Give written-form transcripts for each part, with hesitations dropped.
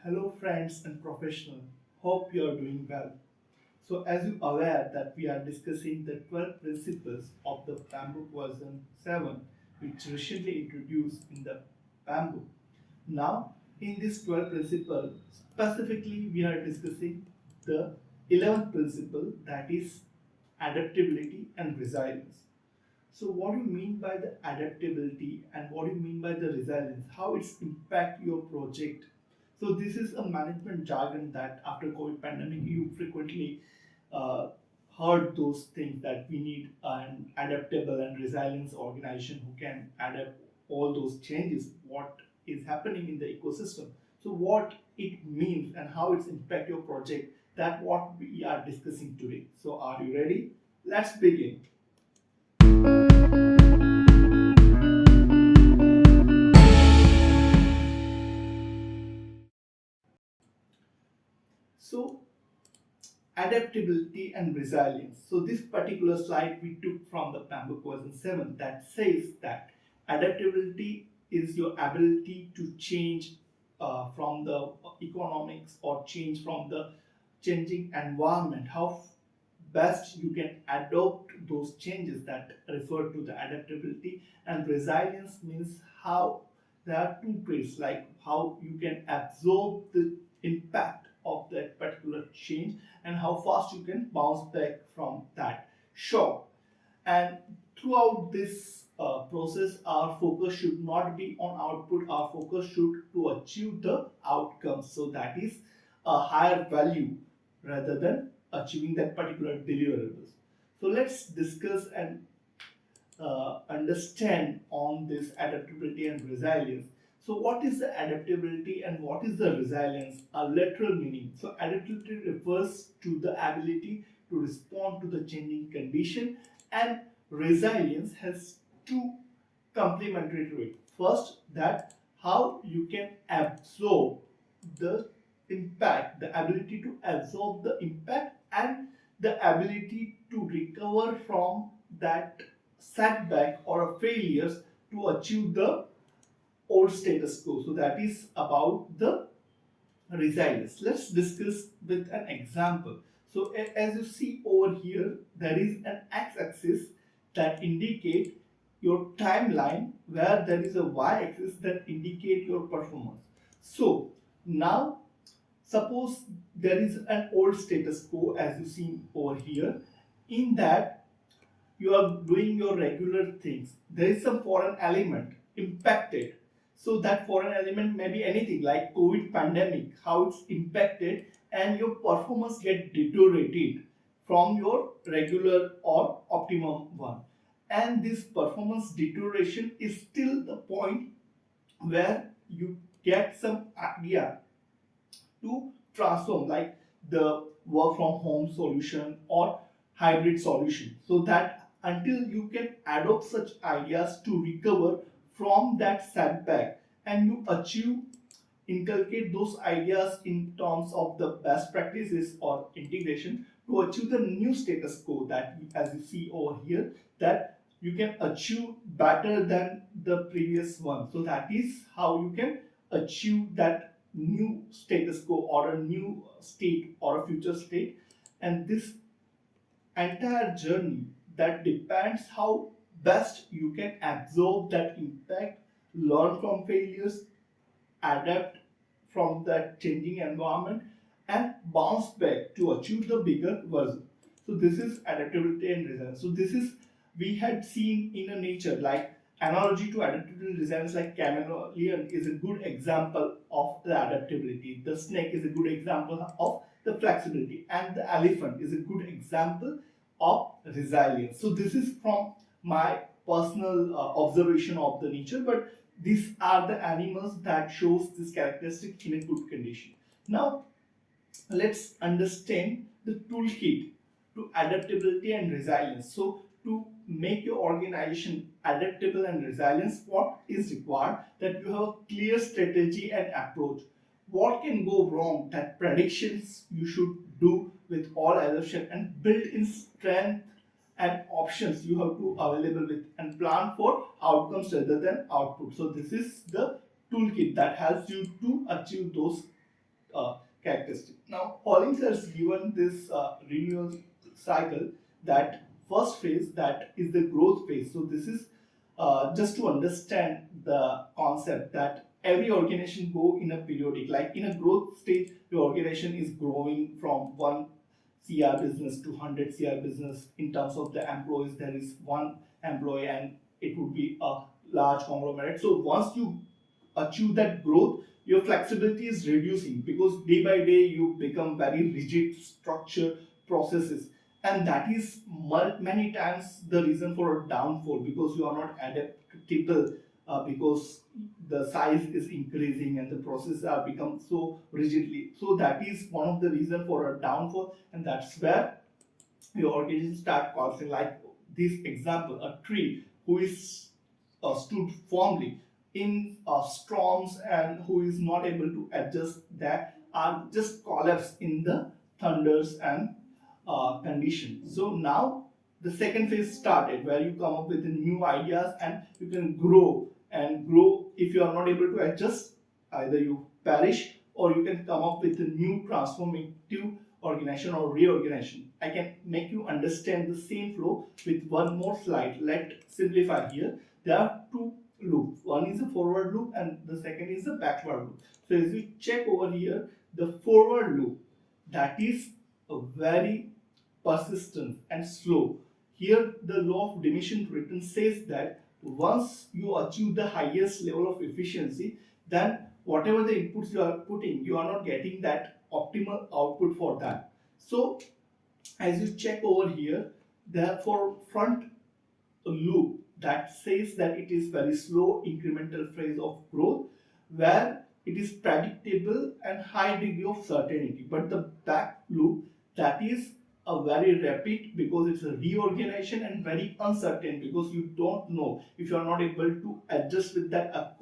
Hello friends and professionals. Hope you are doing well. So as you are aware that we are discussing the 12 principles of the PMBOK version 7 which recently introduced in the PMBOK. Now in this 12 principle specifically we are discussing the 11th principle, that is adaptability and resilience. So what do you mean by the adaptability and what do you mean by the resilience? How it's impact your project? So this is a management jargon that after COVID pandemic you frequently uh, heard those things that we need an adaptable and resilience organization who can adapt all those changes. What is happening in the ecosystem? So what it means and how it's impact your project? That what we are discussing today. So are you ready? Let's begin. So adaptability and resilience. So this particular slide we took from the PMBOK version 7 that says that adaptability is your ability to change from the economics or change from the changing environment. How best you can adopt those changes that refer to the adaptability, and resilience means how there are two traits like how you can absorb the impact of that particular change and how fast you can bounce back from that shock. And throughout this process our focus should not be on output, our focus should to achieve the outcome, so that is a higher value rather than achieving that particular deliverables. So let's discuss and understand on this adaptability and resilience. So what is the adaptability and what is the resilience? A literal meaning. So adaptability refers to the ability to respond to the changing condition, and resilience has two complementary to it. First, that how you can absorb the impact, the ability to absorb the impact and the ability to recover from that setback or failures to achieve the old status quo. So that is about the resilience. Let's discuss with an example. So as you see over here, there is an x-axis that indicate your timeline, where there is a y-axis that indicate your performance. So now suppose there is an old status quo as you see over here. In that you are doing your regular things, there is some foreign element impacted. So that foreign element may be anything like COVID pandemic, how it's impacted, and your performance get deteriorated from your regular or optimum one. And this performance deterioration is still the point where you get some idea to transform, like the work from home solution or hybrid solution, so that until you can adopt such ideas to recover from that setback and you achieve inculcate those ideas in terms of the best practices or integration to achieve the new status quo, that as you see over here, that you can achieve better than the previous one. So that is how you can achieve that new status quo or a new state or a future state. And this entire journey that depends how best you can absorb that impact, learn from failures, adapt from that changing environment, and bounce back to achieve the bigger version. So this is adaptability and resilience. So this is we had seen in a nature, like analogy to adaptability and resilience, like chameleon is a good example of the adaptability. The snake is a good example of the flexibility, and the elephant is a good example of resilience. So this is from my personal observation of the nature, but these are the animals that shows this characteristic in a good condition. Now let's understand the toolkit to adaptability and resilience. So to make your organization adaptable and resilience, what is required? That you have a clear strategy and approach. What can go wrong? That predictions you should do with all assumption and build in strength and options you have to available with, and plan for outcomes rather than output. So this is the toolkit that helps you to achieve those characteristic. Now, Hollings has given this renewal cycle, that first phase, that is the growth phase. So this is just to understand the concept that every organization go in a periodic, like in a growth stage, your organization is growing from 1 CR business to 100 CR business. In terms of the employees, there is one employee and it would be a large conglomerate. So once you achieve that growth, your flexibility is reducing, because day by day you become very rigid structured processes, and that is many times the reason for a downfall, because you are not adaptable, because the size is increasing and the processes are become so rigidly. So that is one of the reason for a downfall, and that's where your organization start collapsing. Like this example, a tree who is stood firmly in storms and who is not able to adjust, that are just collapse in the thunders and conditions. So now the second phase started, where you come up with new ideas and you can grow and grow. If you are not able to adjust, either you perish or you can come up with a new transformative organization or reorganization. I can make you understand the same flow with one more slide. Let's simplify here. There are two loops. One is a forward loop and the second is a backward loop. So as you check over here, the forward loop, that is a very persistent and slow. Here the law of diminishing return says that once you achieve the highest level of efficiency, then whatever the inputs you are putting, you are not getting that optimal output for that. So as you check over here, therefore front loop, that says that it is very slow incremental phase of growth, where it is predictable and high degree of certainty. But the back loop, that is a very rapid, because it's a reorganization, and very uncertain, because you don't know, if you are not able to adjust with that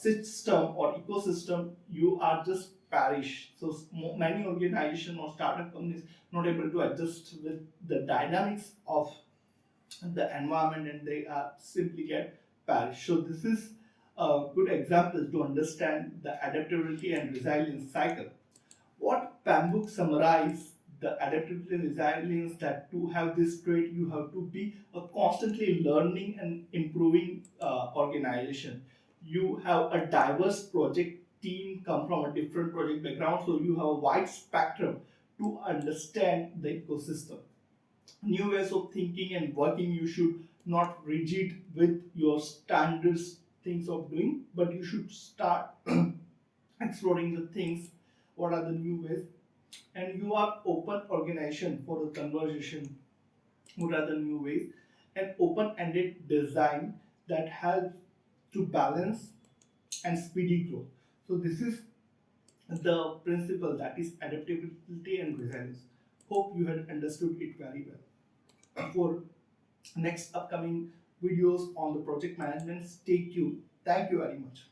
system or ecosystem, you are just perish. So many organizations or startup companies not able to adjust with the dynamics of the environment, and they are simply get perished. So this is a good example to understand the adaptability and resilience cycle. What PMBOK summarize the adaptability and resilience, that to have this trait you have to be a constantly learning and improving organization. You have a diverse project team, come from a different project background, so you have a wide spectrum to understand the ecosystem, new ways of thinking and working. You should not rigid with your standards things of doing, but you should start exploring the things, what are the new ways, and you are open organization for the conversation, what are the new ways, and open-ended design that helps to balance and speedy growth. So this is the principle, that is adaptability and resilience. Hope you had understood it very well. For next upcoming videos on the project management, stay tuned. Thank you very much.